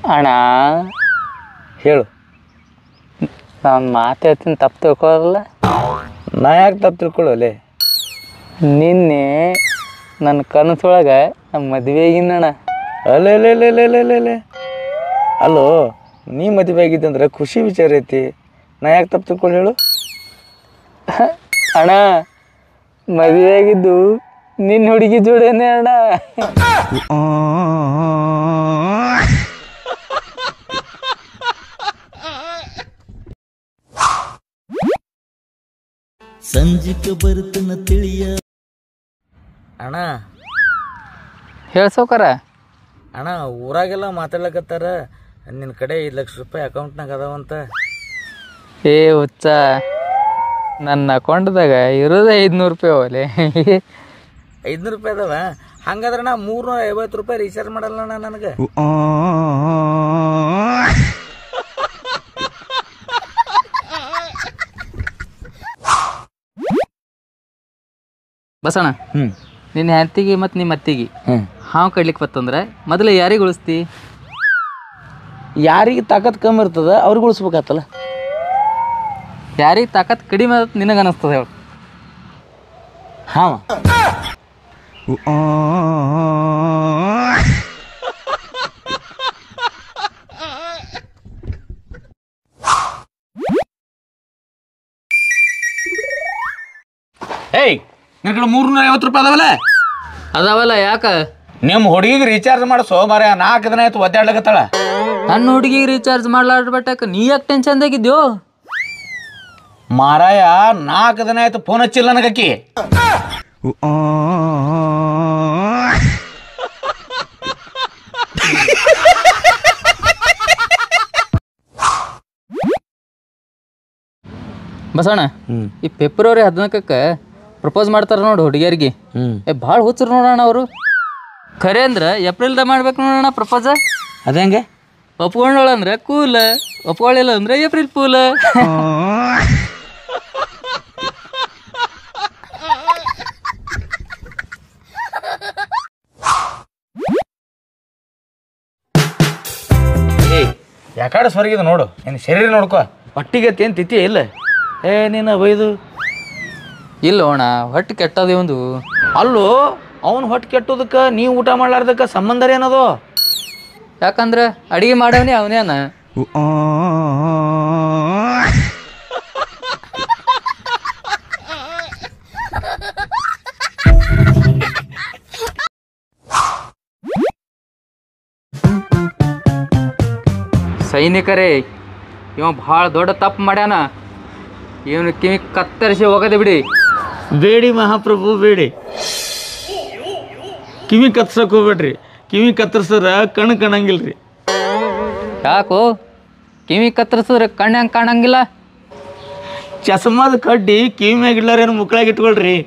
ಅಣ್ಣ ಹೇಳು. ನಾನು ಮಾತು ಹೇಳ್ತೀನಿ ತಪ್ಪು ತಿಳ್ಕೊಳ್ಳಲ್ಲ. ನಾ ಯಾಕೆ ತಪ್ಪು ತಿಳ್ಕೊಳ್ಳೋಲೆ? ನಿನ್ನೆ ನನ್ನ ಕನಸೊಳಗೆ ನಮ್ಮ ಮದುವೆ ಆಗಿನಣ್ಣ. ಅಲ್ಲೇ ಅಲ್ಲೋ, ನೀ ಮದುವೆ ಆಗಿದ್ದಂದ್ರೆ ಖುಷಿ ವಿಚಾರ ಐತಿ. ನಾ ಯಾಕೆ ತಪ್ಪು ತಿಳ್ಕೊಂಡು ಹೇಳು? ಅಣ್ಣ ಮದುವೆ ಆಗಿದ್ದು ನಿನ್ನ ಹುಡುಗಿ ಜೋಡೇನೆ ಅಣ್ಣ. ಸಂಜಿಕ ಬರ್ತನ ತಿಳಿಯ. ಅಣ್ಣ ಹೇಳ್ಸೋಕರ ಅಣ್ಣ, ಊರಾಗೆಲ್ಲ ಮಾತಾಡ್ಲಕತ್ತಾರ ನಿನ್ನ ಕಡೆ 5 ಲಕ್ಷ ರೂಪಾಯಿ ಅಕೌಂಟ್ನಾಗ ಅದಾವಂತ. ಏ ಹುಚ್ಚ, ನನ್ನ ಅಕೌಂಟ್ದಾಗ ಇರೋದೇ 500 ರೂಪಾಯಿ ಅವಲೆ. 500 ರೂಪಾಯಿ ಅದಾವ? ಹಂಗಾದ್ರೆ ನಾ 350 ರೂಪಾಯಿ ರೀಚಾರ್ಜ್ ಮಾಡಲ್ಲ ಅಣ್ಣ ನನಗೆ. ಬಸಣ್ಣ, ನಿನ್ನ ಹೆಂಡತಿಗೆ ಮತ್ತು ನಿಮ್ಮ ಅತ್ತಿಗೆ ಹಾವು ಕಡ್ಲಿಕ್ಕೆ ಬತ್ತಂದ್ರೆ ಮೊದಲು ಯಾರಿಗೆ ಉಳಿಸ್ತಿ? ಯಾರಿಗೆ ತಾಕತ್ ಕಮ್ಮಿ ಇರ್ತದ ಅವ್ರಿಗೆ ಉಳಿಸ್ಬೇಕಾತಲ್ಲ. ಯಾರಿಗೆ ತಾಕತ್ ಕಡಿಮೆ ಆದ ನಿನಗೆ ಅನಿಸ್ತದೆ ಹೇಳು? ಹಾಂ, ಏಯ್ ನಿನ್ನ ಕಡೆ 350 ರೂಪಾಯಿ ಅದಾವಲ್ಲ? ಅದಾವಲ್ಲ, ಯಾಕ? ನಿಮ್ಮ ಹುಡುಗಿಗೆ ರೀಚಾರ್ಜ್ ಮಾಡಿಸೋ ಮಾರ. 4 ದಿನ ಆಯ್ತು ಒದ್ದಾಡ್ಲಕತ್ತಾಳ. ನನ್ನ ಹುಡುಗಿಗೆ ರೀಚಾರ್ಜ್ ಮಾಡ್ಲಾಡ್ಬಿಟ್ಟಾಕ ನೀ ಯಾಕೆ ಟೆನ್ಷನ್ದಾಗಿದ್ಯೋ ಮಾರಾಯ? 4 ದಿನ ಆಯ್ತು ಫೋನ್ ಹಚ್ಚಿಲ್ಲ ನನಗಕ್ಕಿ. ಬಸಣ್ಣ, ಈ ಫೆಬ್ರವರಿ 14ಕ್ಕೆ ಪ್ರಪೋಸ್ ಮಾಡ್ತಾರೆ ನೋಡು ಹುಡುಗಿಯರಿಗೆ. ಭಾಳ ಹುಚ್ಚರು ನೋಡೋಣ ಅವರು. ಖರೆ ಅಂದ್ರೆ ಏಪ್ರಿಲ್ದಾಗ ಮಾಡ್ಬೇಕು ನೋಡೋಣ ಪ್ರಪೋಸ. ಅದೇಂಗೆ? ಒಪ್ಕೊಂಡೋಳ ಅಂದ್ರೆ ಕೂಲ್, ಒಪ್ಕೊಳ್ಳಿಲ್ಲ ಅಂದ್ರೆ ಏಪ್ರಿಲ್ ಫೂಲ್. ಯಾಕಾಡ ಸ್ವರ್ಗಿದ ನೋಡು, ನಿನ್ನ ಶರೀರ ನೋಡ್ಕೊ. ಹೊಟ್ಟಿಗೆ ಏನು ತಿಥಿ ಇಲ್ಲ. ನೀನು ಬೈದು ಇಲ್ಲ ಅಣ್ಣ, ಹೊಟ್ಟೆ ಕೆಟ್ಟದೆ ಒಂದು. ಅಲ್ಲೋ, ಅವ್ನು ಹೊಟ್ಟೆ ಕೆಟ್ಟೋದಕ್ಕೆ ನೀವು ಊಟ ಮಾಡ್ಲಾರ್ದಕ್ಕೆ ಸಂಬಂಧ ಏನದು? ಯಾಕಂದ್ರೆ ಅಡಿಗೆ ಮಾಡವನೇ ಅವನೇನ. ಸೈನಿಕರೇ, ಇವ ಭಾಳ ದೊಡ್ಡ ತಪ್ಪು ಮಾಡ್ಯಾನ. ಇವನು ಕಿವಿ ಕತ್ತರಿಸಿ ಹೋಗದೆ ಬಿಡಿ. ಬೇಡಿ ಮಹಾಪ್ರಭು, ಬೇಡಿ. ಕಿವಿ ಕತ್ತರ್ಸಕ್ಕೆ ಹೋಗ್ಬೇಡ್ರಿ. ಕಿವಿ ಕತ್ತರ್ಸಿದ್ರೆ ಕಣ್ಣು ಕಾಣಂಗಿಲ್ರಿ. ಯಾಕೋ? ಕಿವಿ ಕತ್ತರಿಸಿದ್ರೆ ಕಣ್ಣು ಹೆಂಗೆ ಕಾಣಂಗಿಲ್ಲ? ಚಸ್ಮಾದ ಕಡ್ಡಿ ಕಿವಿ ಮ್ಯಾಗ ಇಡ್ಲಾರೇನು ಮುಕ್ಕಳಾಗಿ ಇಟ್ಕೊಳ್ರಿ.